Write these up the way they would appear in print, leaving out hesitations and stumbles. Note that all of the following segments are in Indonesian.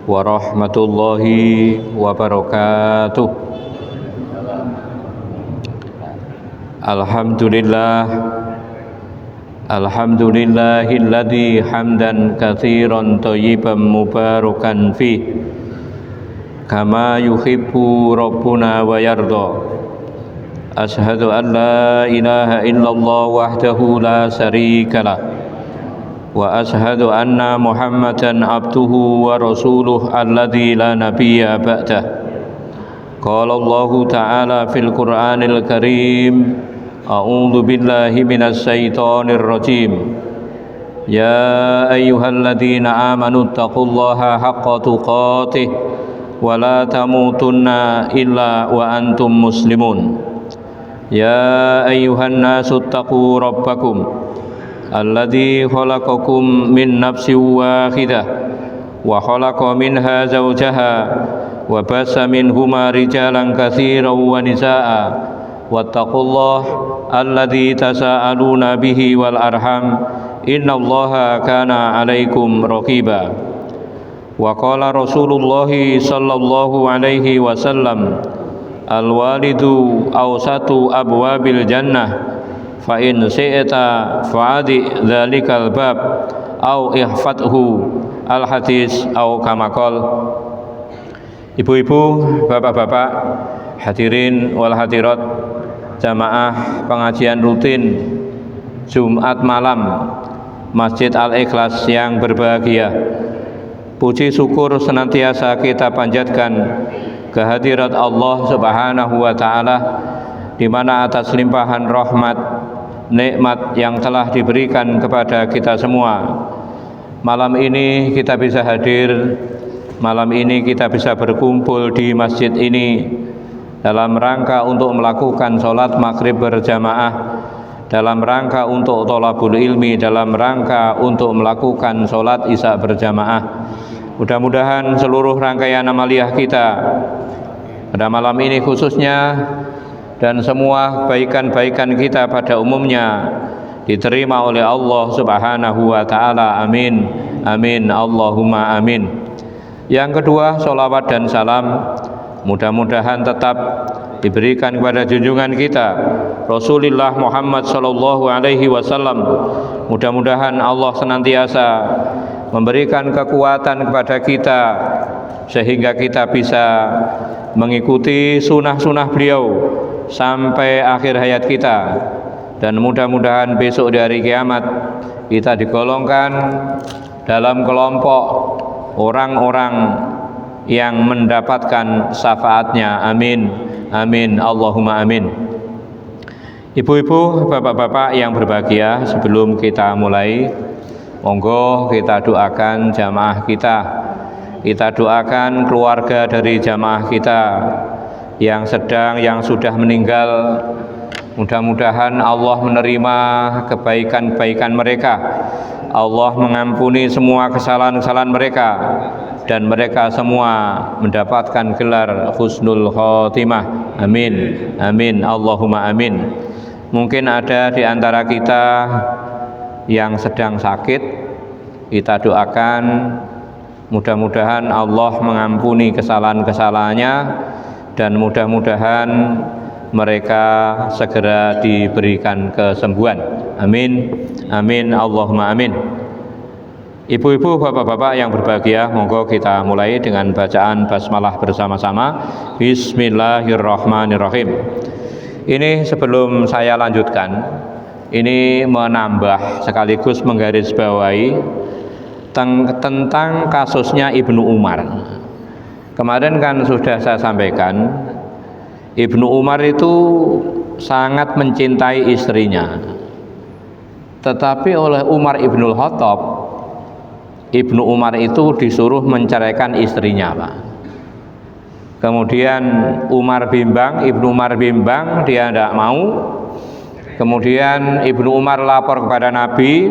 warahmatullahi wabarakatuh. Alhamdulillahilladzi hamdan katsiran thayyiban mubarakan fi kama yuhibbu rabbuna wa yarda. Ashhadu an la ilaha illallah wahdahu la syarikalah wa ashhadu anna Muhammadan abduhu wa rasuluh alladzi la nabiyya ba'dah. Qala Allah ta'ala fil Qur'anil Karim, a'udzu billahi minasy syaithanir rajim. Ya ayyuhalladzina amanu taqullaha haqqa tuqatih wa la tamutunna illa wa antum muslimun. Ya ayyuhan nasu taqu rabbakum alladzi khalaqakum min nafsin wahidah wa khalaqa minha zawjaha wa bassa minhuma rijalan katsiran wa nisaa'a wattaqullaha alladzi tasaaluna bihi wal arham innallaha kana 'alaikum raqiba. Wa qala Rasulullah sallallahu alaihi wasallam, al walidu awsatu abwabil jannah fa in syi'ta fa'adi dzalikal bab au ihfadhu. Al hadis au kama qala. Ibu-ibu, bapak-bapak, hadirin wal hadirat, jamaah pengajian rutin Jumat malam Masjid Al-Ikhlas yang berbahagia. Puji syukur senantiasa kita panjatkan kehadirat Allah Subhanahu wa taala, di mana atas limpahan rahmat nikmat yang telah diberikan kepada kita semua, malam ini kita bisa hadir, malam ini kita bisa berkumpul di masjid ini dalam rangka untuk melakukan sholat maghrib berjamaah, dalam rangka untuk thalabul ilmi, dalam rangka untuk melakukan sholat isya berjamaah. Mudah-mudahan seluruh rangkaian amaliyah kita pada malam ini khususnya dan semua kebaikan-kebaikan kita pada umumnya diterima oleh Allah Subhanahu wa taala. Amin. Amin. Allahumma amin. Yang kedua, sholawat dan salam mudah-mudahan tetap diberikan kepada junjungan kita Rasulullah Muhammad sallallahu alaihi wasallam. Mudah-mudahan Allah senantiasa memberikan kekuatan kepada kita sehingga kita bisa mengikuti sunnah-sunnah beliau sampai akhir hayat kita, dan mudah-mudahan besok di hari kiamat kita digolongkan dalam kelompok orang-orang yang mendapatkan syafaatnya. Amin. Amin. Allahumma amin. Ibu-ibu, bapak-bapak yang berbahagia, sebelum kita mulai, monggo kita doakan jamaah kita. Kita doakan keluarga dari jamaah kita yang sedang, yang sudah meninggal. Mudah-mudahan Allah menerima kebaikan-kebaikan mereka, Allah mengampuni semua kesalahan-kesalahan mereka, dan mereka semua mendapatkan gelar husnul khotimah. Amin. Amin. Allahumma amin. Mungkin ada di antara kita yang sedang sakit, kita doakan mudah-mudahan Allah mengampuni kesalahan-kesalahannya, dan mudah-mudahan mereka segera diberikan kesembuhan. Amin. Amin. Allahumma amin. Ibu-ibu, bapak-bapak yang berbahagia, monggo kita mulai dengan bacaan basmalah bersama-sama. Bismillahirrahmanirrahim. Ini sebelum saya lanjutkan, ini menambah sekaligus menggarisbawahi tentang kasusnya Ibnu Umar. Kemarin kan sudah saya sampaikan, Ibnu Umar itu sangat mencintai istrinya, tetapi oleh Umar Ibnul Khattab, Ibnu Umar itu disuruh menceraikan istrinya, Pak. Kemudian Umar bimbang, Ibnu Umar bimbang, dia tidak mau. Kemudian Ibnu Umar lapor kepada Nabi.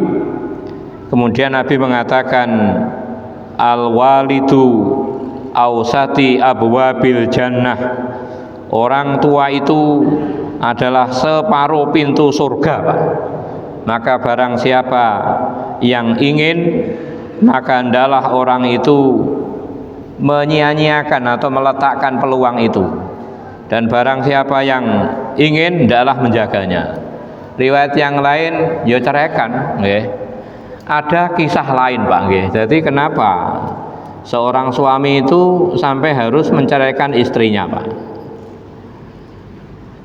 Kemudian Nabi mengatakan, al-walidu awsati abwabil jannah. Orang tua itu adalah separuh pintu surga, Pak. Maka barang siapa yang ingin, maka hendaklah orang itu menyia-nyiakan atau meletakkan peluang itu, dan barang siapa yang ingin hendaklah menjaganya. Riwayat yang lain ya ceraikan, nggih. Ada kisah lain, Pak, nggih. Jadi kenapa seorang suami itu sampai harus menceraikan istrinya, Pak?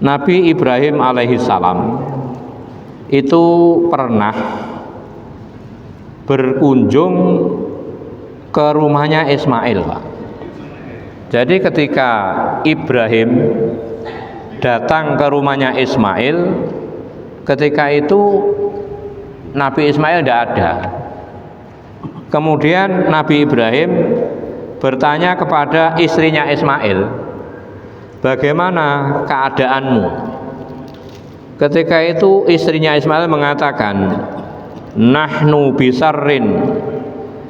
Nabi Ibrahim alaihissalam itu pernah berkunjung ke rumahnya Ismail, Pak. Jadi ketika Ibrahim datang ke rumahnya Ismail, ketika itu Nabi Ismail tidak ada. Kemudian Nabi Ibrahim bertanya kepada istrinya Ismail, bagaimana keadaanmu? Ketika itu istrinya Ismail mengatakan, nahnu bisarrin,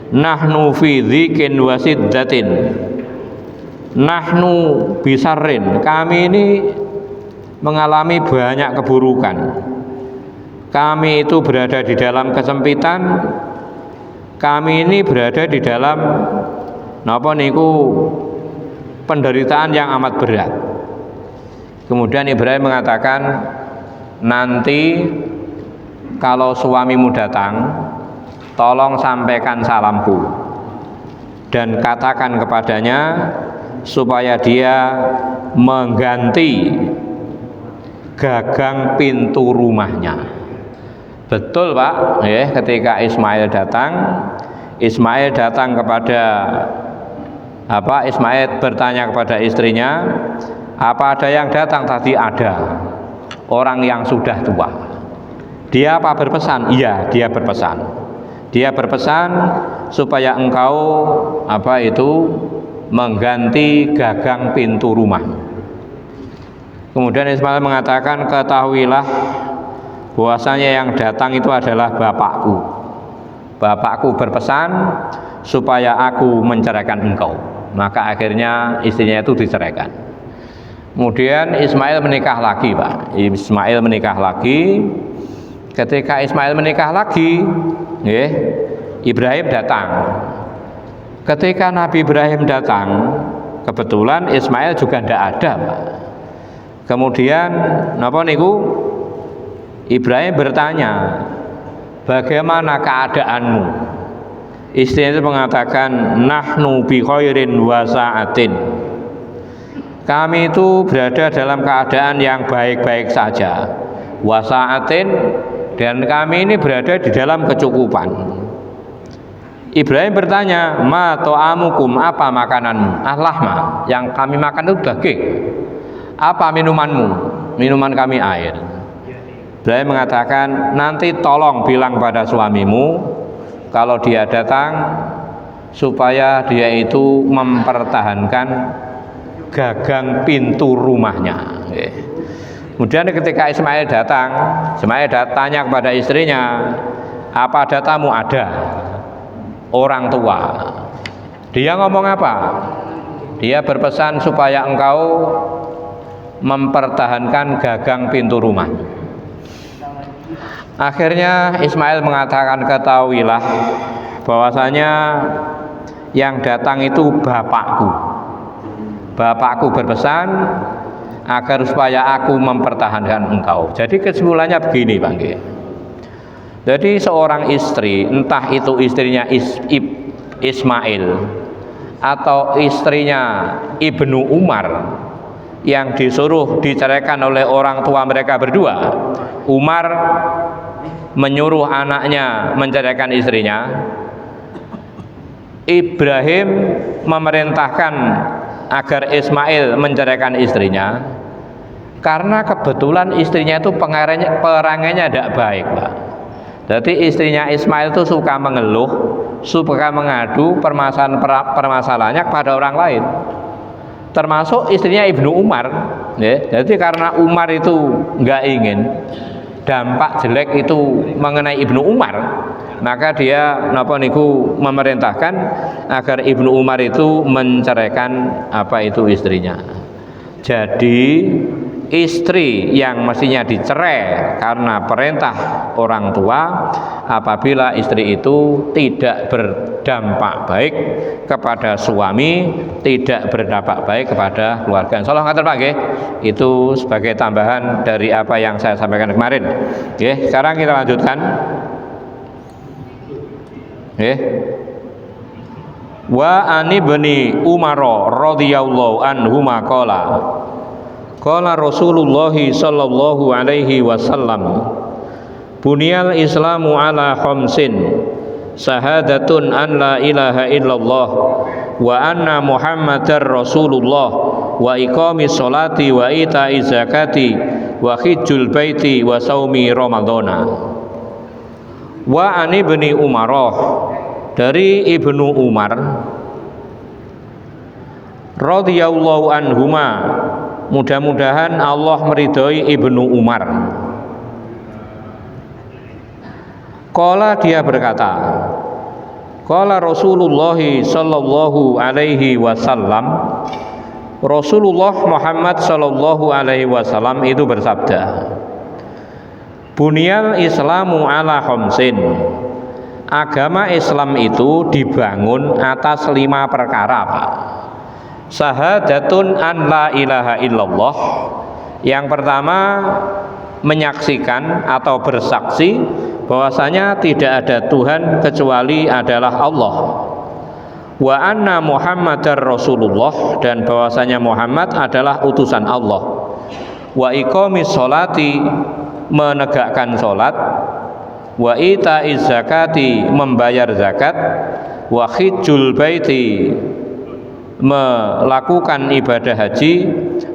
nahnu fi dzikin wasiddatin, nahnu bisarrin, kami ini mengalami banyak keburukan, kami itu berada di dalam kesempitan, kami ini berada di dalam napa niku penderitaan yang amat berat. Kemudian Ibrahim mengatakan, nanti kalau suamimu datang, tolong sampaikan salamku dan katakan kepadanya supaya dia mengganti gagang pintu rumahnya. Betul, Pak, ya, ketika Ismail datang kepada Ismail bertanya kepada istrinya, apa ada yang datang? Tadi ada orang yang sudah tua. Dia apa berpesan? Iya, dia berpesan. Dia berpesan supaya engkau mengganti gagang pintu rumah. Kemudian Ismail mengatakan, ketahuilah bahwasanya yang datang itu adalah bapakku. Bapakku berpesan supaya aku menceraikan engkau. Maka akhirnya istrinya itu diceraikan. Kemudian Ismail menikah lagi, Pak. Ismail menikah lagi. Ketika Ismail menikah lagi, Ibrahim datang. Ketika Nabi Ibrahim datang, kebetulan Ismail juga tidak ada, Pak. Kemudian Ibrahim bertanya, bagaimana keadaanmu? Istrinya itu mengatakan, nahnu bi khairin wa sa'atin, kami itu berada dalam keadaan yang baik-baik saja, wa sa'atin, dan kami ini berada di dalam kecukupan. Ibrahim bertanya, ma ta'amukum, apa makananmu? Al-lahma, yang kami makan itu daging. Apa minumanmu? Minuman kami air. Ibrahim mengatakan, nanti tolong bilang pada suamimu kalau dia datang supaya dia itu mempertahankan gagang pintu rumahnya. Kemudian ketika Ismail datang, tanya kepada istrinya, apa ada tamu? Ada orang tua. Dia ngomong apa? Dia berpesan supaya engkau mempertahankan gagang pintu rumah. Akhirnya Ismail mengatakan, ketahuilah bahwasanya yang datang itu bapakku. Bapakku berpesan agar supaya aku mempertahankan engkau. Jadi kesimpulannya begini, Bang. Jadi seorang istri, entah itu istrinya Ismail atau istrinya Ibnu Umar yang disuruh diceraikan oleh orang tua mereka berdua, Umar menyuruh anaknya menceraikan istrinya, Ibrahim memerintahkan agar Ismail menceraikan istrinya, karena kebetulan istrinya itu perangainya tidak baik, Pak. Jadi istrinya Ismail itu suka mengeluh, suka mengadu permasalahannya kepada orang lain, termasuk istrinya Ibnu Umar. Jadi karena Umar itu nggak ingin dampak jelek itu mengenai Ibnu Umar, maka dia memerintahkan agar Ibnu Umar itu menceraikan istrinya. Jadi istri yang mestinya dicerai karena perintah orang tua apabila istri itu tidak berdampak baik kepada suami, tidak berdampak baik kepada keluarga. Insyaallah ngaten Pak nggih. Itu sebagai tambahan dari apa yang saya sampaikan kemarin. Nggih, sekarang kita lanjutkan. Nggih. Wa ani bani Umar radhiyallahu anhu maqala qala Rasulullah sallallahu alaihi wasallam bunyal islamu ala khamsin syahadatun an la ilaha illallah wa anna muhammadar rasulullah wa iqamis sholati wa ita'iz zakati wa hijjul baiti wa saumi ramadhana. Wa ani bani Umar, dari Ibnu Umar radhiyallahu anhuma, mudah-mudahan Allah meridhoi Ibnu Umar. Qala, dia berkata, qala Rasulullah sallallahu alaihi wasallam, Rasulullah Muhammad sallallahu alaihi wasallam itu bersabda, bunyal islamu ala khamsin, agama Islam itu dibangun atas 5 perkara Pak. Syahadatun an la ilaha illallah, yang pertama menyaksikan atau bersaksi bahwasanya tidak ada Tuhan kecuali adalah Allah. Wa anna muhammadar rasulullah, dan bahwasanya Muhammad adalah utusan Allah. Wa iqamis sholati, menegakkan sholat. Wa ita'iz zakati, membayar zakat. Wa hijjul baiti, melakukan ibadah haji.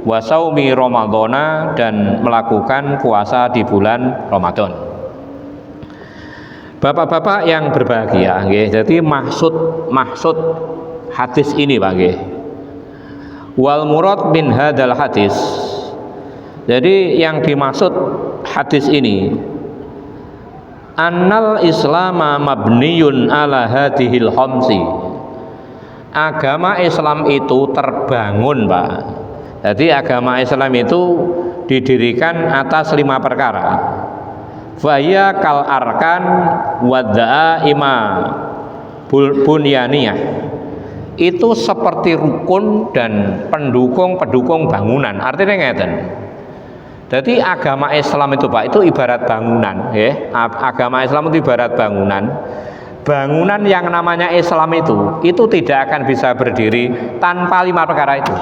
Wa saumi ramadhana, dan melakukan puasa di bulan Ramadan. Bapak-bapak yang berbahagia, nggih. Jadi maksud hadis ini Pak nggih. Wal murad min hadzal hadis. Jadi yang dimaksud hadis ini, annal islama mabniyun ala hadhil khamsi. Agama Islam itu terbangun Pak. Jadi agama Islam itu didirikan atas 5 perkara. Faya kal arkan waddaima bunyaniyah, itu seperti rukun dan pendukung bangunan. Artinya ngeten. Jadi agama Islam itu Pak, itu ibarat bangunan, ya. Agama Islam itu ibarat bangunan. Bangunan yang namanya Islam itu tidak akan bisa berdiri tanpa 5 perkara itu.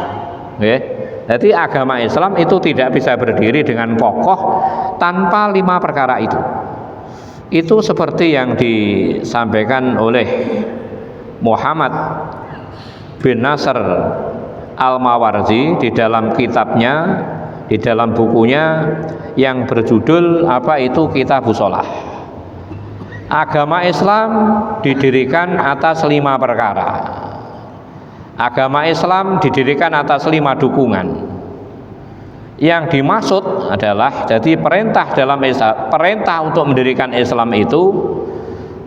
Ya. Jadi agama Islam itu tidak bisa berdiri dengan kokoh tanpa 5 perkara itu. Itu seperti yang disampaikan oleh Muhammad bin Nasr Al-Mawardi di dalam kitabnya, di dalam bukunya yang berjudul apa itu Kitabus Shalah. Agama Islam didirikan atas 5 perkara. Agama Islam didirikan atas 5 dukungan. Yang dimaksud adalah, jadi perintah dalam Islam, perintah untuk mendirikan Islam itu,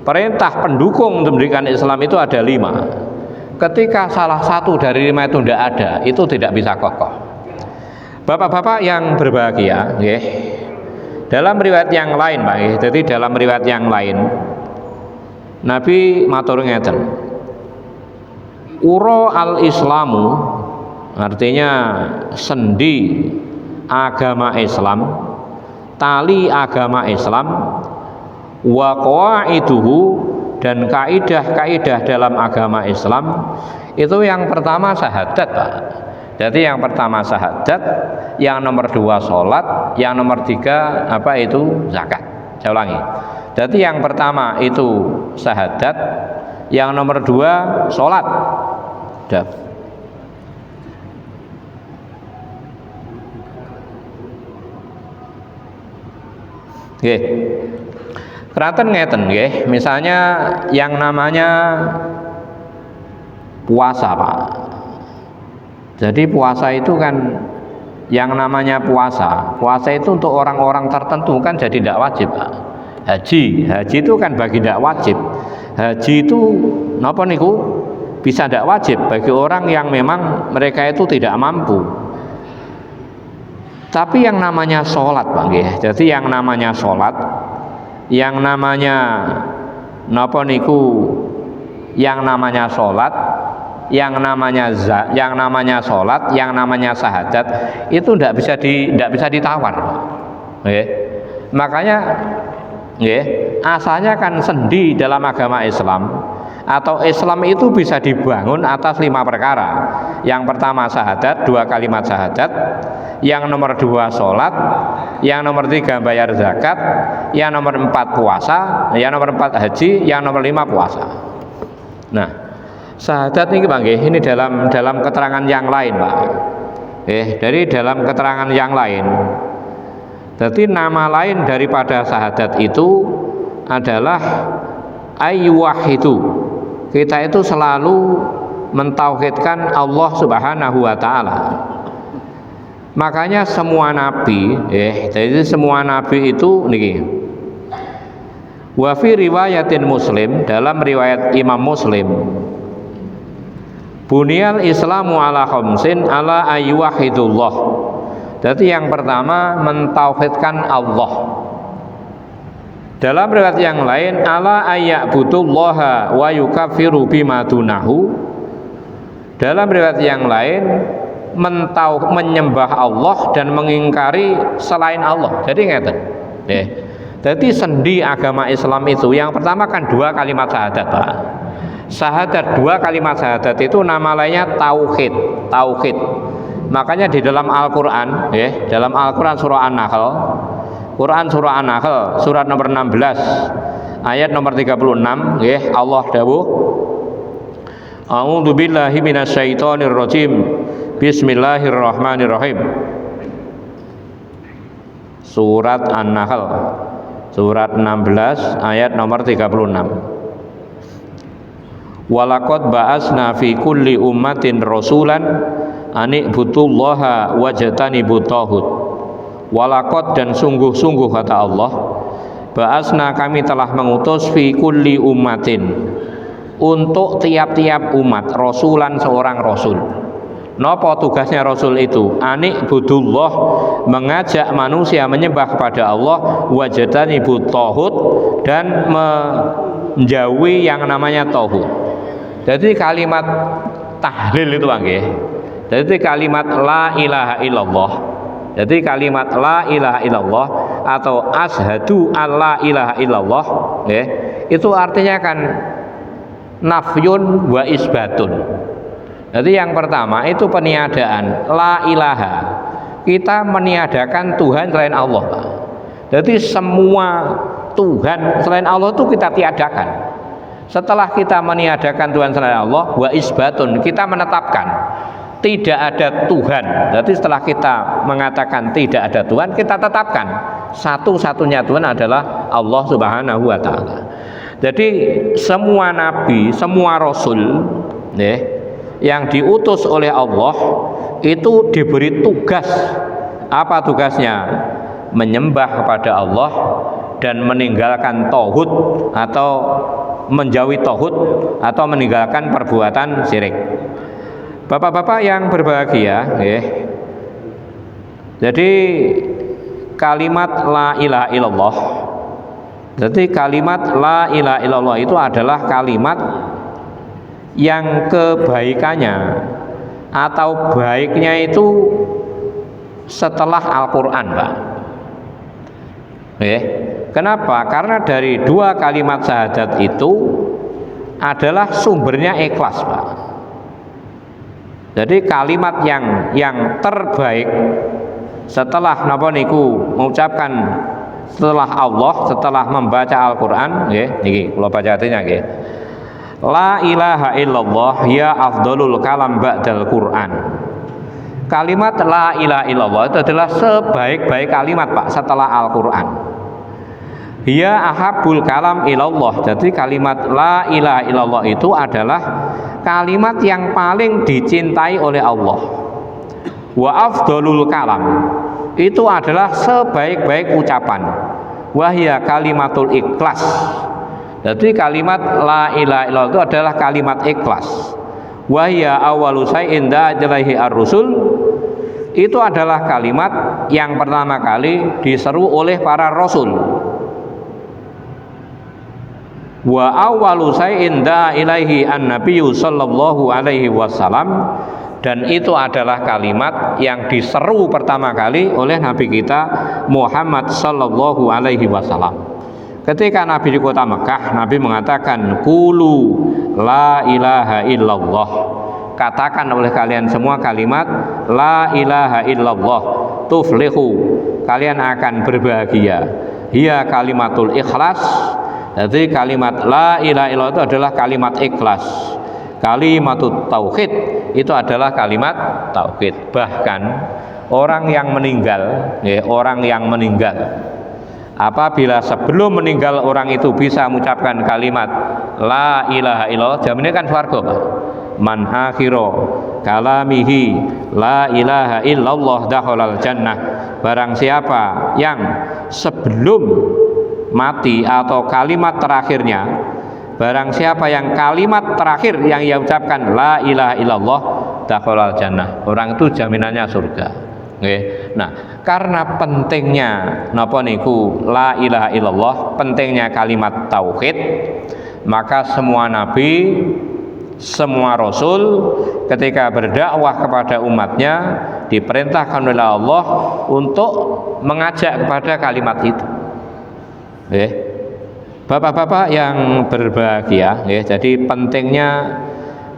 perintah pendukung untuk mendirikan Islam itu ada 5. Ketika salah satu dari 5 itu tidak ada, itu tidak bisa kokoh. Bapak-bapak yang berbahagia, nggih. Dalam riwayat yang lain, Pak, jadi dalam riwayat yang lain Nabi matur ngeten, uro al-islamu, artinya sendi agama Islam, tali agama Islam, wa qawaiduhu, dan kaidah-kaidah dalam agama Islam itu yang pertama syahadat Pak. Jadi yang pertama syahadat, yang nomor 2 sholat, yang nomor 3 apa itu zakat. Saya ulangi. Jadi yang pertama itu syahadat, yang nomor 2 sholat. Nggih. Kraten ngeten nggih, misalnya yang namanya puasa Pak. Jadi puasa itu kan, yang namanya puasa itu untuk orang-orang tertentu kan jadi tidak wajib Pak. Haji itu kan bagi tidak wajib. Haji itu napa niku bisa tidak wajib bagi orang yang memang mereka itu tidak mampu. Tapi yang namanya sholat Pak nggih. Jadi yang namanya sholat, yang namanya napa niku, yang namanya sholat, yang namanya sholat, yang namanya syahadat itu tidak bisa ditawar. Nggih. Makanya nggih, asalnya kan sendi dalam agama Islam, atau Islam itu bisa dibangun atas 5 perkara. Yang pertama syahadat, 2 kalimat syahadat. Yang nomor 2 sholat. Yang nomor 3 bayar zakat. Yang nomor 4 puasa. Yang nomor 4 haji. Yang nomor 5 puasa. Nah, syahadat ini Pak nggih, ini dalam keterangan yang lain Pak. Dari dalam keterangan yang lain. Jadi nama lain daripada syahadat itu adalah ayyuwahidu. Kita itu selalu mentauhidkan Allah Subhanahu wa taala. Makanya semua nabi, jadi semua nabi itu niki. Wa fi riwayatin Muslim, dalam riwayat Imam Muslim, Bunyal Islamu ala khamsin ala ayyuwahidullah. Jadi yang pertama mentauhidkan Allah. Dalam riwayat yang lain, ala ayya'budullaha wa yukaffiru bima dunahu. Dalam riwayat yang lain, menyembah Allah dan mengingkari selain Allah. Jadi ngeten. Jadi sendi agama Islam itu yang pertama kan 2 kalimat syahadat Pak. Syahadat, 2 kalimat syahadat itu nama lainnya tauhid. Makanya di dalam Al-Qur'an, dalam Al-Qur'an surah An-Nahl, surah An-Nahl surat nomor 16 ayat nomor 36, Allah dawuh, A'udzu billahi minasyaitonir rajim. Bismillahirrahmanirrahim. Surat An-Nahl surat 16 ayat nomor 36. Walaqad ba'asna fi kulli ummatin rasulan ani'budullaha wajtanibut taghut. Walaqad, dan sungguh-sungguh kata Allah, ba'asna, kami telah mengutus fi kulli ummatin, untuk tiap-tiap umat, rasulan, seorang rasul. Napa tugasnya rasul itu? Ani'budullah, mengajak manusia menyembah kepada Allah, wajtanibut taghut, dan menjauhi yang namanya tauhid. Jadi kalimat tahlil itu nggih. Jadi kalimat la ilaha illallah. Jadi kalimat la ilaha illallah atau asyhadu alla ilaha illallah, itu artinya kan nafyun wa isbatun. Jadi yang pertama itu peniadaan la ilaha. Kita meniadakan Tuhan selain Allah. Jadi semua Tuhan selain Allah itu kita tiadakan. Setelah kita meniadakan Tuhan selain Allah, wa isbatun, kita menetapkan tidak ada Tuhan. Jadi setelah kita mengatakan tidak ada Tuhan, kita tetapkan satu-satunya Tuhan adalah Allah Subhanahu wa taala. Jadi semua nabi, semua rasul yang diutus oleh Allah itu diberi tugas. Apa tugasnya? Menyembah kepada Allah dan meninggalkan tauhid atau menjauhi tauhid atau meninggalkan perbuatan syirik. Bapak-bapak yang berbahagia, jadi kalimat la ilaha illallah. Jadi kalimat la ilaha illallah itu adalah kalimat yang kebaikannya atau baiknya itu setelah Al-Qur'an, Pak. Kenapa? Karena dari 2 kalimat syahadat itu adalah sumbernya ikhlas, Pak. Jadi kalimat yang terbaik setelah napa niku mengucapkan setelah Allah, setelah membaca Al-Qur'an, niki kula baca artinya nggih. La ilaha illallah ya afdalul kalam ba'dal Qur'an. Kalimat la ilaha illallah itu adalah sebaik-baik kalimat, Pak, setelah Al-Qur'an. Ya ahabul kalam ilallah. Jadi kalimat la ilaha illallah itu adalah kalimat yang paling dicintai oleh Allah. Wa afdalul kalam itu adalah sebaik-baik ucapan. Wahya kalimatul ikhlas. Jadi kalimat la ilaha illallah itu adalah kalimat ikhlas. Wahya awalu syai'in da'alaihi ar-rusul. itu adalah kalimat yang pertama kali diseru oleh para rasul. Wa awwalu syai'in da'a ilaihi an-nabiyyu sallallahu alaihi wasallam, dan itu adalah kalimat yang diseru pertama kali oleh Nabi kita Muhammad sallallahu alaihi wasallam. Ketika Nabi di kota Mekah, Nabi mengatakan qulu la ilaha illallah. Katakan oleh kalian semua kalimat la ilaha illallah tuflihu, kalian akan berbahagia. Hiya kalimatul ikhlas. Jadi kalimat la ilaha illallah itu adalah kalimat ikhlas. Kalimatut tauhid itu adalah kalimat tauhid. Bahkan orang yang meninggal, apabila sebelum meninggal orang itu bisa mengucapkan kalimat la ilaha illallah, jaminnya kan swarga, Pak. Man akhiro kalamihi la ilaha illallah dakhalal jannah. Barang siapa yang sebelum mati atau kalimat terakhirnya, barang siapa yang kalimat terakhir yang ia ucapkan la ilaha illallah dakhalal jannah, orang itu jaminannya surga. Nah, karena pentingnya napa niku la ilaha illallah, pentingnya kalimat tauhid, maka semua nabi, semua rasul ketika berdakwah kepada umatnya diperintahkan oleh Allah untuk mengajak kepada kalimat itu. Bapak-bapak yang berbahagia, jadi pentingnya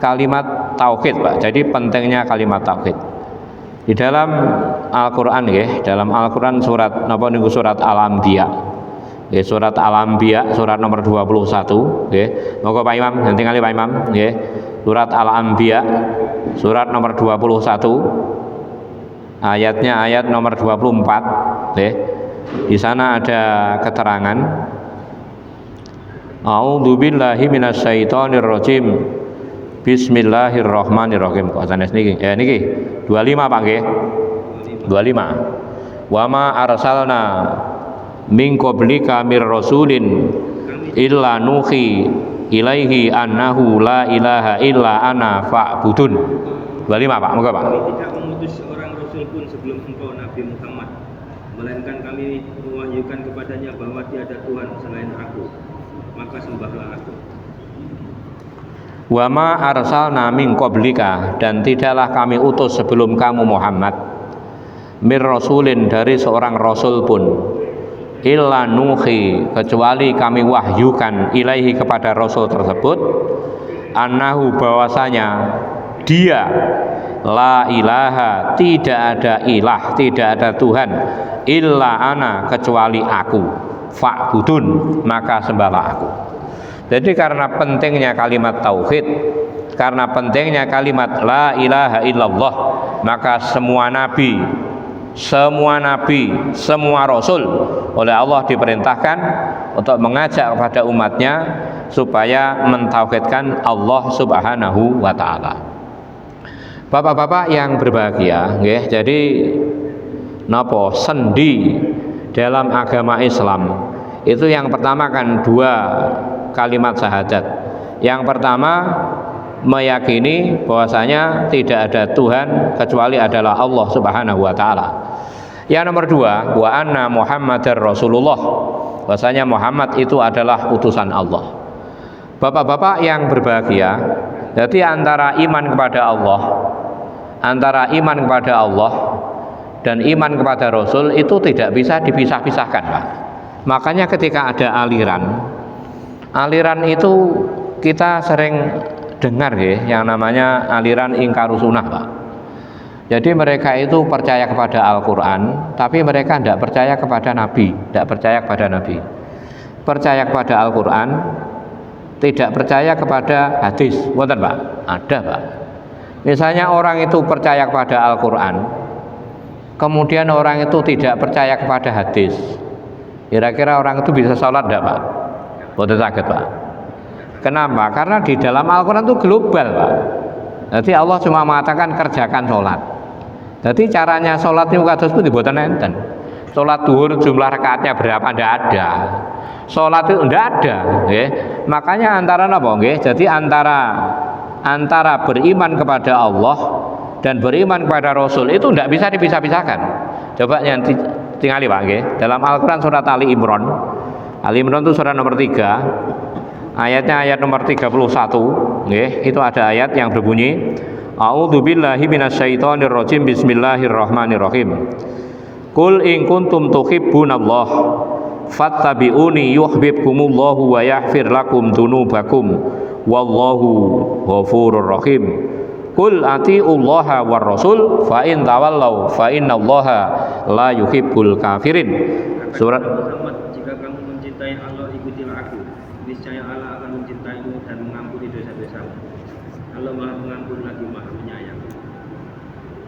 kalimat tauhid, Pak. Jadi pentingnya kalimat tauhid. Di dalam Al-Qur'an dalam Al-Qur'an surat napa niku surat Al-Anbiya. Surat Al-Anbiya surat nomor 21, Monggo Pak Imam, nanti kali Pak Imam, Surat Al-Anbiya surat nomor 21. Ayatnya ayat nomor 24, Di sana ada keterangan A'udzubillahi minasyaitonir rajim. Bismillahirrahmanirrahim. Kok sanes niki? Niki 25 Pak nggih. 25. Wa ma arsalna min qablika mir rasulin illa nuhi ilaihi annahu la ilaha illa ana fa'budun. 25 Pak, moga Pak. Kami tidak mengutus seorang rasul pun sebelum engkau Nabi Muhammad, melainkan kami mewahyukan kepadanya bahwa tiada Tuhan selain aku, maka sembahlah aku. Wa ma arsalna min qablika, dan tidaklah kami utus sebelum kamu Muhammad mir rasulin, dari seorang rasul pun, illa nuhi, kecuali kami wahyukan ilaihi, kepada rasul tersebut, annahu, bahwasanya dia la ilaha, tidak ada ilah, tidak ada Tuhan, illa ana, kecuali aku, fa'budun, maka sembahlah aku. Jadi karena pentingnya kalimat tauhid, karena pentingnya kalimat la ilaha illallah, maka semua nabi, semua rasul oleh Allah diperintahkan untuk mengajak kepada umatnya supaya mentauhidkan Allah Subhanahu wa taala. Bapak-bapak yang berbahagia, jadi napa sendi dalam agama Islam itu yang pertama kan dua kalimat syahadat. Yang pertama meyakini bahwasanya tidak ada Tuhan kecuali adalah Allah Subhanahu wa taala. Yang nomor dua, wa anna Muhammadar Rasulullah, bahwasanya Muhammad itu adalah utusan Allah. Bapak-bapak yang berbahagia, jadi antara iman kepada Allah, dan iman kepada Rasul itu tidak bisa dipisah-pisahkan, Pak. Makanya ketika ada aliran itu kita sering dengar yang namanya aliran ingkarus sunnah, Pak. Jadi mereka itu percaya kepada Al-Quran, tapi mereka tidak percaya kepada Nabi, percaya kepada Al-Quran, tidak percaya kepada hadis. Wonten, Pak? Ada, Pak. Misalnya orang itu percaya kepada Al-Quran, kemudian orang itu tidak percaya kepada hadis, kira-kira orang itu bisa sholat tidak, Pak? Boten saged, Pak. Kenapa? Karena di dalam Al-Quran itu global, Pak. Jadi Allah cuma mengatakan kerjakan sholat. Jadi caranya sholat itu kados pun diboten enten. Sholat duhur jumlah rakaatnya berapa? Tidak ada. Sholat itu tidak ada. Makanya antara apa? Jadi antara beriman kepada Allah dan beriman kepada Rasul itu tidak bisa dipisah-pisahkan. Coba nanti tinggali Pak nggih. Dalam Al-Qur'an surat Ali Imran. Ali Imran itu surat nomor 3. Ayatnya ayat nomor 31, nggih. Itu ada ayat yang berbunyi A'udzubillahi minasyaitonir rajim. Bismillahirrahmanirrahim. Qul in kuntum tuhibbunallah fattabi'uni yuhibbukumullahu wa yaghfir lakum dzunubakum wallahu ghafurur rahim. Qul atiullaha war rasul fa in tawallaw fa innallaha la yuhibbul kafirin. Surat Muhammad, jika kamu mencintai Allah, ikutilah aku. Niscaya Allah akan mencintaimu dan mengampuni dosa-dosamu. Allah Maha Pengampun lagi Maha Penyayang.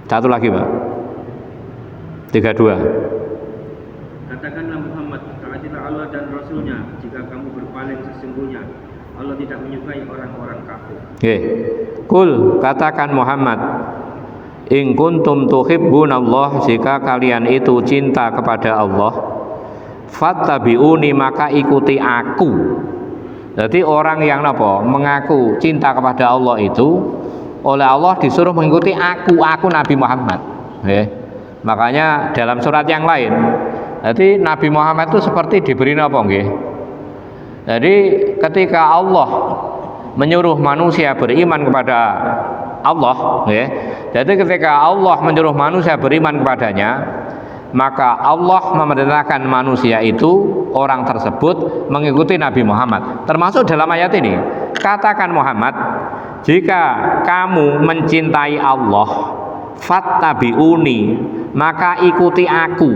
Satu lagi Pak. 32. Katakanlah Muhammad, taatilah Allah dan Rasulnya. Jika kamu berpaling, sesungguhnya Allah tidak menyukai orang-orang kafir. Nggih. Kul, katakan Muhammad, in kuntum tuhibbunallah, jika kalian itu cinta kepada Allah, fattabi'uni, maka ikuti aku. Jadi orang yang mengaku cinta kepada Allah itu oleh Allah disuruh mengikuti aku Nabi Muhammad. Makanya dalam surat yang lain, jadi Nabi Muhammad itu seperti diberi nggih. Jadi ketika Allah menyuruh manusia beriman kepada Allah, jadi ketika Allah menyuruh manusia beriman kepadanya, maka Allah memerintahkan manusia itu, orang tersebut mengikuti Nabi Muhammad. Termasuk dalam ayat ini, katakan Muhammad, jika kamu mencintai Allah, fattabi'uni, maka ikuti aku,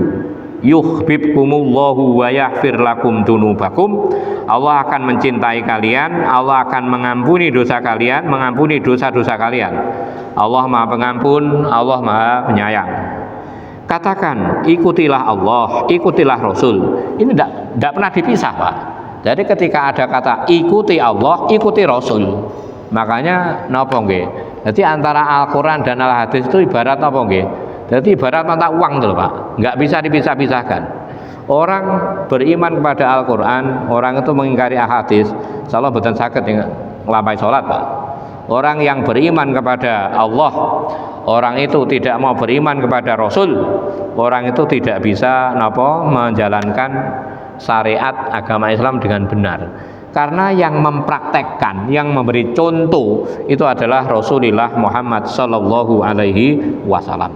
yuhibbukumullahu wa yaghfir lakum dzunubakum. Allah akan mencintai kalian, Allah akan mengampuni dosa kalian, mengampuni dosa-dosa kalian. Allah Maha Pengampun, Allah Maha Penyayang. Katakan, ikutilah Allah, ikutilah Rasul. Ini tidak pernah dipisah Pak. Jadi ketika ada kata ikuti Allah, ikuti Rasul, makanya napa nggih? Jadi antara Al-Quran dan Al-Hadis itu ibarat napa nggih? Jadi ibarat mata uang tuh Pak, nggak bisa dipisah-pisahkan. Orang beriman kepada Al-Quran, orang itu mengingkari Al-Hadis, insyaallah boten saged nglampahi salat Pak. Orang yang beriman kepada Allah, orang itu tidak mau beriman kepada Rasul, orang itu tidak bisa menjalankan syariat agama Islam dengan benar. Karena yang mempraktekkan, yang memberi contoh itu adalah Rasulullah Muhammad Sallallahu Alaihi Wasallam.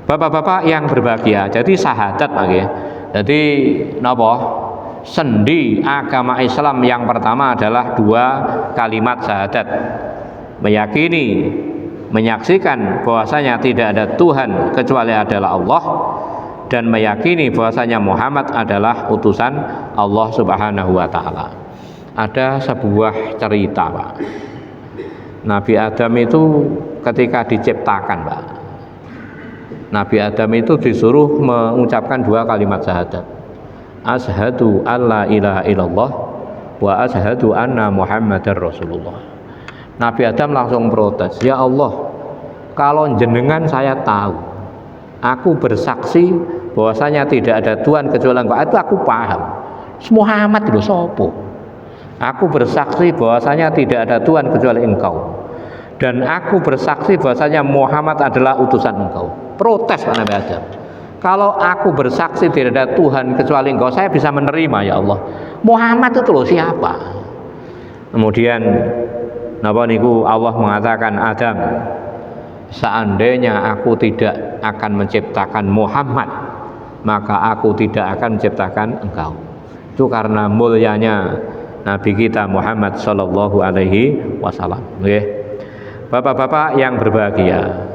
Bapak-bapak yang berbahagia, jadi syahadat lagi. Jadi sendi agama Islam yang pertama adalah 2 kalimat syahadat. Meyakini, menyaksikan bahwasanya tidak ada Tuhan kecuali adalah Allah, dan meyakini bahwasanya Muhammad adalah utusan Allah Subhanahu wa taala. Ada sebuah cerita Pak. Nabi Adam itu ketika diciptakan Pak, Nabi Adam itu disuruh mengucapkan 2 kalimat syahadat. Asyhadu alla ilaha illallah wa asyhadu anna Muhammadar Rasulullah. Nabi Adam langsung protes, ya Allah, kalau jenengan saya tahu, aku bersaksi bahwasanya tidak ada Tuhan kecuali Engkau, itu aku paham. Muhammad itu sopo? Aku bersaksi bahwasanya tidak ada Tuhan kecuali Engkau, dan aku bersaksi bahwasanya Muhammad adalah utusan Engkau. Protes Pak Nabi Adam. Kalau aku bersaksi tidak ada Tuhan kecuali Engkau, saya bisa menerima ya Allah. Muhammad itu loh siapa? Kemudian Allah mengatakan, Adam, seandainya aku tidak akan menciptakan Muhammad, maka aku tidak akan menciptakan engkau. Itu karena mulianya Nabi kita Muhammad Sallallahu Alaihi Wasallam. Bapak-bapak yang berbahagia,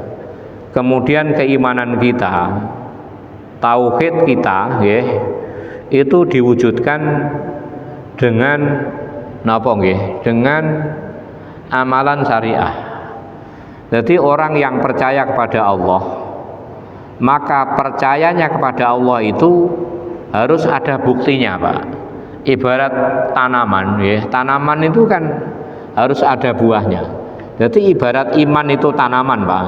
kemudian keimanan kita, tauhid kita, itu diwujudkan dengan dengan amalan syariah. Jadi orang yang percaya kepada Allah, maka percayanya kepada Allah itu harus ada buktinya Pak. Ibarat tanaman, tanaman itu kan harus ada buahnya. Jadi ibarat iman itu tanaman Pak.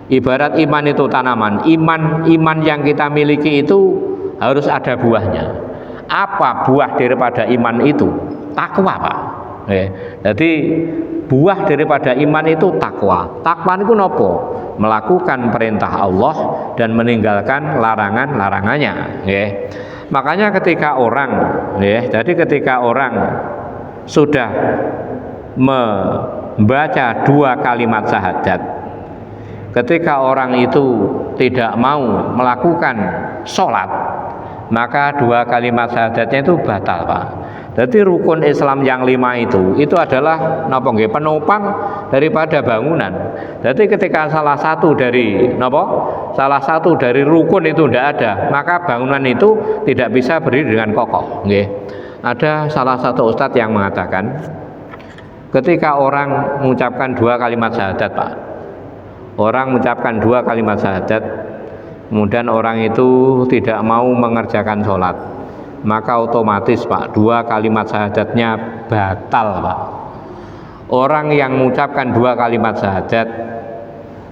Ibarat iman itu tanaman. Iman yang kita miliki itu harus ada buahnya. Apa buah daripada iman itu? Takwa Pak. Jadi buah daripada iman itu takwa. Takwa itu nopo? Melakukan perintah Allah dan meninggalkan larangan-larangannya. Makanya ketika orang, jadi ketika orang sudah membaca 2 kalimat syahadat, ketika orang itu tidak mau melakukan sholat, maka 2 kalimat syahadatnya itu batal, Pak. Jadi rukun Islam yang 5 itu adalah penopang daripada bangunan. Jadi ketika salah satu dari rukun itu tidak ada, maka bangunan itu tidak bisa berdiri dengan kokoh. Ada salah satu ustadz yang mengatakan, ketika orang mengucapkan 2 kalimat syahadat, Pak, orang mengucapkan 2 kalimat syahadat, kemudian orang itu tidak mau mengerjakan sholat, maka otomatis, Pak, 2 kalimat syahadatnya batal, Pak. Orang yang mengucapkan 2 kalimat syahadat,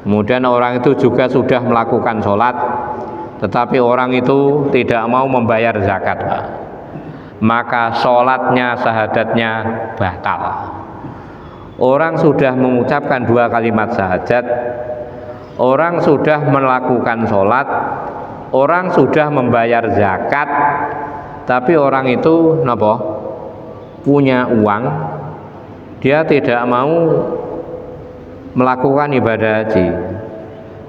kemudian orang itu juga sudah melakukan sholat, tetapi orang itu tidak mau membayar zakat, Pak, maka sholatnya, syahadatnya batal. Orang sudah mengucapkan 2 kalimat syahadat, orang sudah melakukan sholat, orang sudah membayar zakat, tapi orang itu punya uang, dia tidak mau melakukan ibadah haji,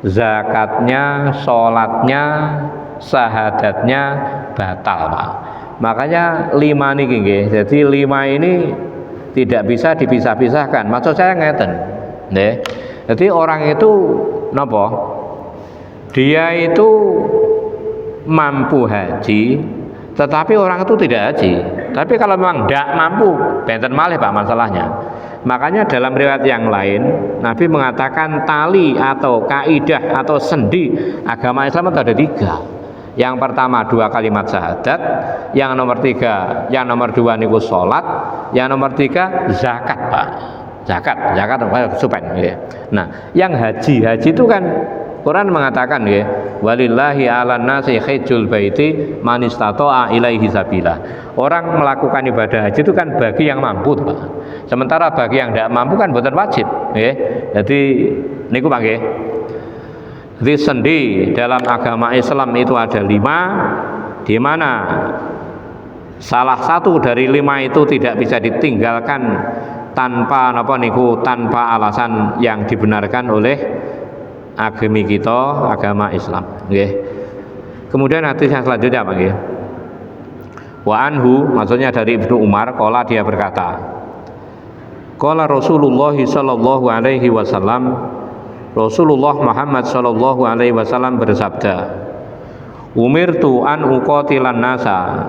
zakatnya, sholatnya, syahadatnya batal, Pak. Makanya 5 ini, jadi 5 ini tidak bisa dipisah-pisahkan. Maksud saya ngeten, jadi orang itu dia itu mampu haji, tetapi orang itu tidak haji. Tapi kalau memang tidak mampu, benten malih, Pak, masalahnya. Makanya dalam riwayat yang lain, Nabi mengatakan tali atau kaidah atau sendi agama Islam itu ada 3. Yang pertama 2 kalimat syahadat, yang nomor 2 niku sholat, yang nomor 3 zakat, Pak. Zakat supen. Nah, yang haji itu kan Quran mengatakan, walillahi 'alan nasi hajjul baiti man istata'a ilaihi sabila. Orang melakukan ibadah haji itu kan bagi yang mampu, Pak. Sementara bagi yang tidak mampu kan boten wajib, Jadi niku, Pak, Jadi sendi dalam agama Islam itu ada 5, di mana salah satu dari 5 itu tidak bisa ditinggalkan tanpa tanpa alasan yang dibenarkan oleh agama kita, agama Islam. Kemudian hadis yang selanjutnya, Pak, Wa anhu, maksudnya dari Ibnu Umar, qala, dia berkata, qala Rasulullah sallallahu alaihi wasallam, Rasulullah Muhammad sallallahu alaihi wasallam bersabda, umirtu an uqatilan nasa,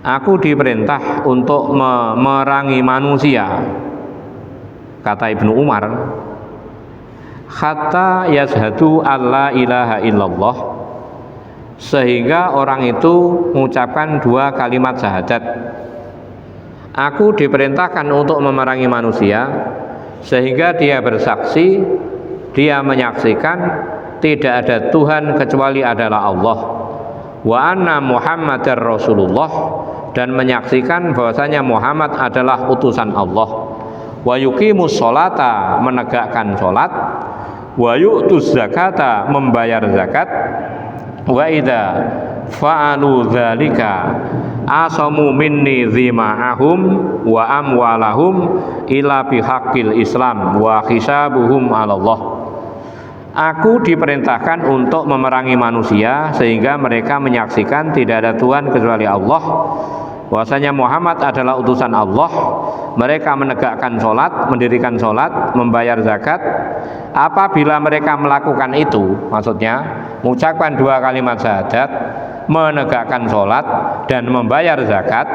aku diperintah untuk memerangi manusia, kata Ibnu Umar, hatta yashhadu alla ilaha illallah, sehingga orang itu mengucapkan 2 kalimat syahadat. Aku diperintahkan untuk memerangi manusia sehingga dia bersaksi, dia menyaksikan tidak ada Tuhan kecuali adalah Allah, wa anna Muhammadar Rasulullah, dan menyaksikan bahwasanya Muhammad adalah utusan Allah, wa yuqimus sholata, menegakkan sholat, wa yu'tuz zakata, membayar zakat, wa idza fa'alu dzalika asamu minni dhima'ahum wa amwalahum ila bihaqqil Islam wa hisabuhum 'ala Allah. Aku diperintahkan untuk memerangi manusia sehingga mereka menyaksikan tidak ada Tuhan kecuali Allah, bahwasanya Muhammad adalah utusan Allah. Mereka menegakkan sholat, mendirikan sholat, membayar zakat. Apabila mereka melakukan itu, maksudnya mengucapkan 2 kalimat syahadat, menegakkan sholat dan membayar zakat,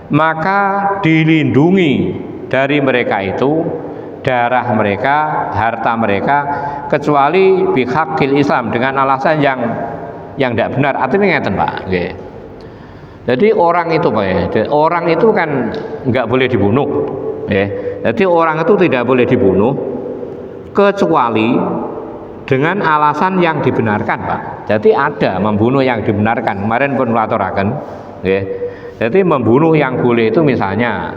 maka dilindungi dari mereka itu darah mereka, harta mereka, kecuali bihaqqil Islam, dengan alasan yang tidak benar. Artinya ngeten, Pak. Jadi orang itu, Pak, orang itu kan nggak boleh dibunuh. Jadi orang itu tidak boleh dibunuh kecuali dengan alasan yang dibenarkan, Pak. Jadi ada membunuh yang dibenarkan. Kemarin pun melaturakan. Jadi membunuh yang boleh itu misalnya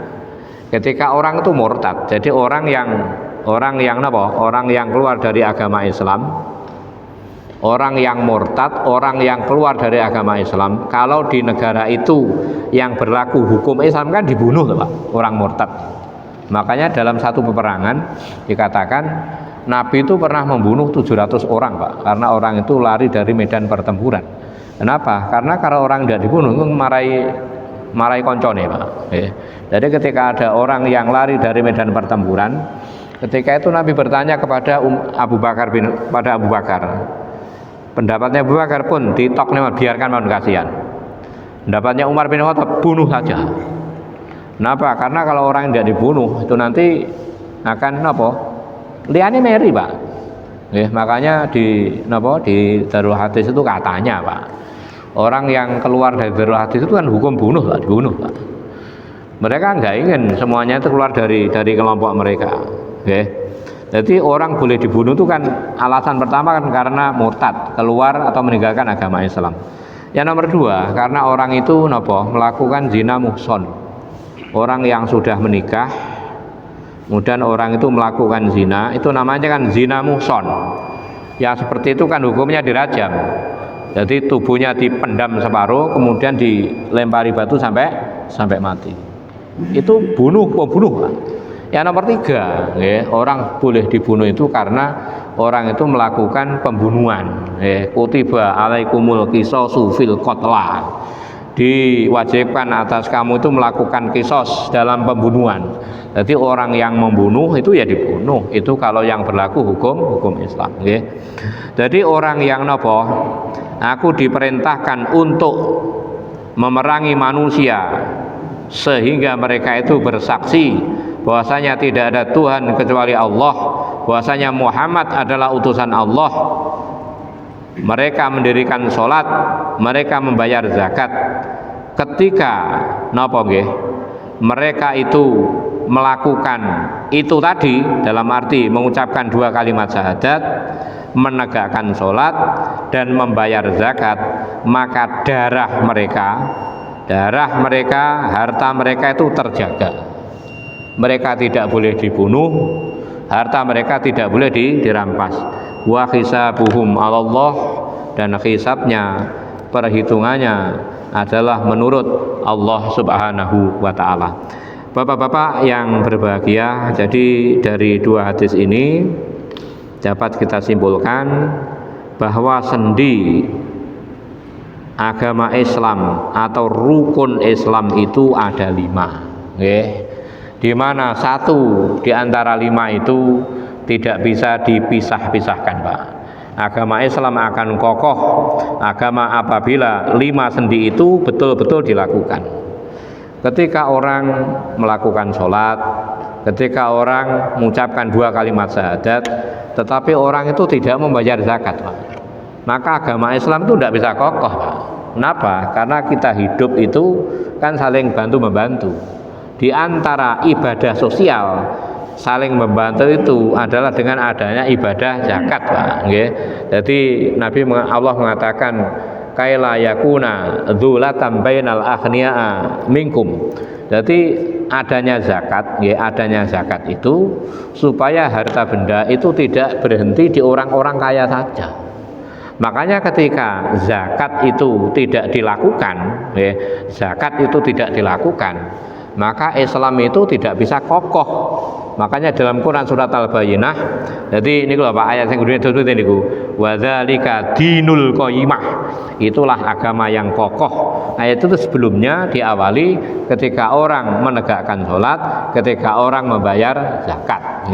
Ketika orang itu murtad, jadi orang yang apa? Orang yang keluar dari agama Islam, orang yang murtad, orang yang keluar dari agama Islam, kalau di negara itu yang berlaku hukum Islam kan dibunuh, Pak, orang murtad. Makanya dalam satu peperangan dikatakan Nabi itu pernah membunuh 700 orang, Pak, karena orang itu lari dari medan pertempuran. Kenapa? Karena kalau orang tidak dibunuh itu marai koncone, Pak. Jadi ketika ada orang yang lari dari medan pertempuran, ketika itu Nabi bertanya kepada Abu Bakar. Pendapatnya Abu Bakar pun ditoknya, biarkan, mohon kasihan. Pendapatnya Umar bin Khattab, bunuh saja. Kenapa? Karena kalau orang tidak dibunuh itu nanti akan apa? Liane meri, Pak. Makanya di Darul Hadis itu katanya, Pak, orang yang keluar dari Darul Hadis itu kan hukum bunuh, Pak, dibunuh, Pak. Mereka nggak ingin semuanya itu keluar dari kelompok mereka. Jadi orang boleh dibunuh itu kan alasan pertama kan karena murtad, keluar atau meninggalkan agama Islam. Yang nomor dua, karena orang itu melakukan zina muhson. Orang yang sudah menikah, kemudian orang itu melakukan zina, itu namanya kan zina muhson. Yang seperti itu kan hukumnya dirajam. Jadi tubuhnya dipendam separuh, kemudian dilempari batu sampai mati. Itu pembunuh, Pak. Yang nomor tiga, orang boleh dibunuh itu karena orang itu melakukan pembunuhan. Kutiba alaikumul qisasu fil qatla. Diwajibkan atas kamu itu melakukan kisos dalam pembunuhan. Jadi orang yang membunuh itu ya dibunuh. Itu kalau yang berlaku hukum Islam. Jadi orang yang aku diperintahkan untuk memerangi manusia sehingga mereka itu bersaksi bahwasanya tidak ada Tuhan kecuali Allah, bahwasanya Muhammad adalah utusan Allah. Mereka mendirikan sholat, mereka membayar zakat. Ketika mereka itu melakukan itu tadi, dalam arti mengucapkan 2 kalimat syahadat, menegakkan sholat dan membayar zakat, maka darah mereka, harta mereka itu terjaga. Mereka tidak boleh dibunuh, harta mereka tidak boleh dirampas. Wa hisabuhum 'alallah, dan hisabnya, perhitungannya adalah menurut Allah Subhanahu wa taala. Bapak-bapak yang berbahagia, jadi dari 2 hadis ini dapat kita simpulkan bahwa sendi agama Islam atau rukun Islam itu ada 5, di mana 1 di antara 5 itu tidak bisa dipisah-pisahkan, Pak. Agama Islam akan kokoh agama apabila 5 sendi itu betul-betul dilakukan. Ketika orang melakukan sholat, ketika orang mengucapkan 2 kalimat syahadat, tetapi orang itu tidak membayar zakat, Pak, maka agama Islam itu tidak bisa kokoh, Pak. Kenapa? Karena kita hidup itu kan saling bantu-membantu. Di antara ibadah sosial saling membantu itu adalah dengan adanya ibadah zakat, Pak. Jadi Allah mengatakan kaila yakuna dzulatan bainal aghniya minkum. Jadi adanya zakat itu supaya harta benda itu tidak berhenti di orang-orang kaya saja. Makanya ketika zakat itu tidak dilakukan, maka Islam itu tidak bisa kokoh. Makanya dalam Quran surat Al-Bayyinah, jadi ini kalau Pak ayat yang kedua itu niku, wa dzalika dinul qayyimah, itulah agama yang kokoh. Ayat itu sebelumnya diawali ketika orang menegakkan sholat, ketika orang membayar zakat.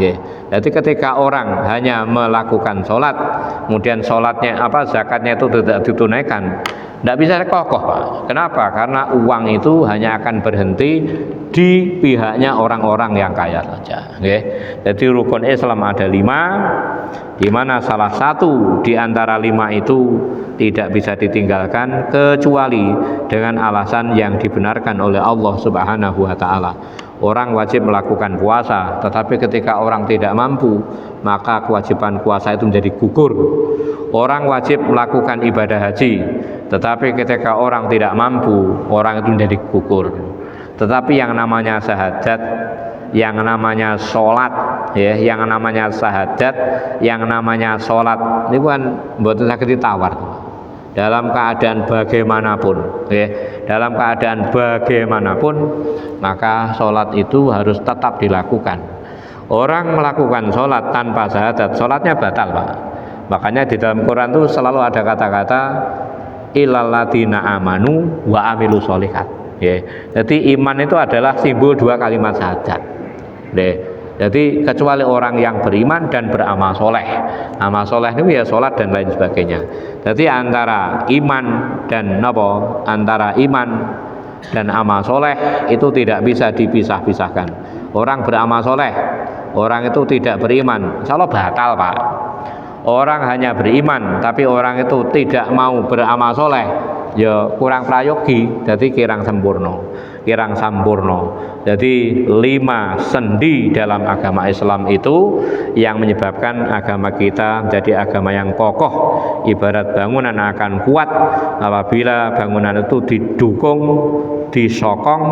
Jadi ketika orang hanya melakukan sholat, kemudian sholatnya zakatnya itu tidak ditunaikan, tidak bisa kokoh, Pak. Kenapa? Karena uang itu hanya akan berhenti di pihaknya orang-orang yang kaya saja. Jadi rukun Islam ada 5, di mana salah satu di antara 5 itu tidak bisa ditinggalkan kecuali dengan alasan yang dibenarkan oleh Allah Subhanahu wa taala. Orang wajib melakukan puasa, tetapi ketika orang tidak mampu, maka kewajiban puasa itu menjadi gugur. Orang wajib melakukan ibadah haji, tetapi ketika orang tidak mampu, orang itu menjadi gugur. Tetapi yang namanya syahadat, yang namanya sholat, ya, yang namanya syahadat, yang namanya sholat. Ini kan mboten saged ditawar. Dalam keadaan bagaimanapun, ya, dalam keadaan bagaimanapun, maka sholat itu harus tetap dilakukan. Orang melakukan sholat tanpa syahadat, sholatnya batal, Pak. Makanya di dalam Quran itu selalu ada kata-kata illal ladzina amanu wa amilu sholihat. Ya. Jadi iman itu adalah simbol dua kalimat syahadat. Ya. Jadi kecuali orang yang beriman dan beramal soleh. Amal soleh itu ya sholat dan lain sebagainya. Jadi antara iman dan antara iman dan amal soleh itu tidak bisa dipisah-pisahkan. Orang beramal soleh, orang itu tidak beriman, insya Allah batal, Pak. Orang hanya beriman tapi orang itu tidak mau beramal soleh, ya kurang prayogi, jadi kirang sempurna. Jadi 5 sendi dalam agama Islam itu yang menyebabkan agama kita menjadi agama yang kokoh. Ibarat bangunan akan kuat apabila bangunan itu didukung, disokong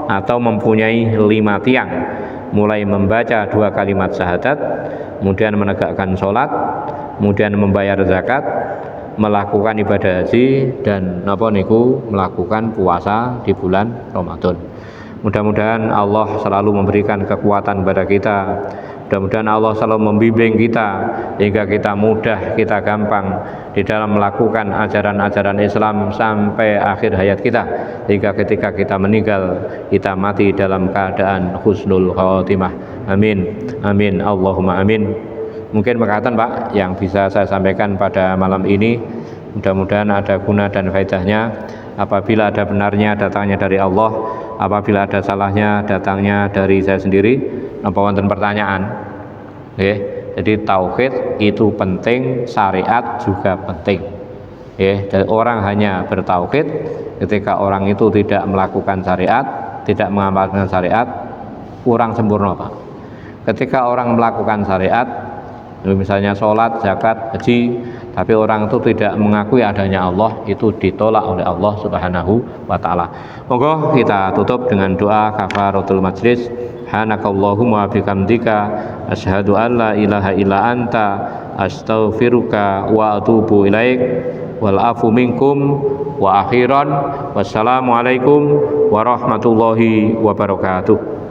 atau mempunyai 5 tiang. Mulai membaca 2 kalimat syahadat, kemudian menegakkan sholat, kemudian membayar zakat, melakukan ibadah haji, dan melakukan puasa di bulan Ramadan. Mudah-mudahan Allah selalu memberikan kekuatan kepada kita. Mudah-mudahan Allah selalu membimbing kita hingga kita mudah, kita gampang di dalam melakukan ajaran-ajaran Islam sampai akhir hayat kita, hingga ketika kita meninggal kita mati dalam keadaan husnul khotimah. Amin, amin, Allahumma amin. Mungkin perkataan, Pak, yang bisa saya sampaikan pada malam ini. Mudah-mudahan ada guna dan faedahnya. Apabila ada benarnya datangnya dari Allah, apabila ada salahnya datangnya dari saya sendiri. Apa wonten pertanyaan? Oke. Jadi tauhid itu penting, syariat juga penting. Jadi orang hanya bertauhid ketika orang itu tidak melakukan syariat, tidak mengamalkan syariat, kurang sempurna, Pak. Ketika orang melakukan syariat, misalnya sholat, zakat, haji, tapi orang itu tidak mengakui adanya Allah, itu ditolak oleh Allah Subhanahu wa ta'ala. Moga kita tutup dengan doa kafaratul majlis. Subhanakallahumma bihamdika asyhadu an la ilaha illa anta astaghfiruka wa atubu ilaik. Wal afu minkum wa akhiran wassalamu alaikum warahmatullahi wabarakatuh.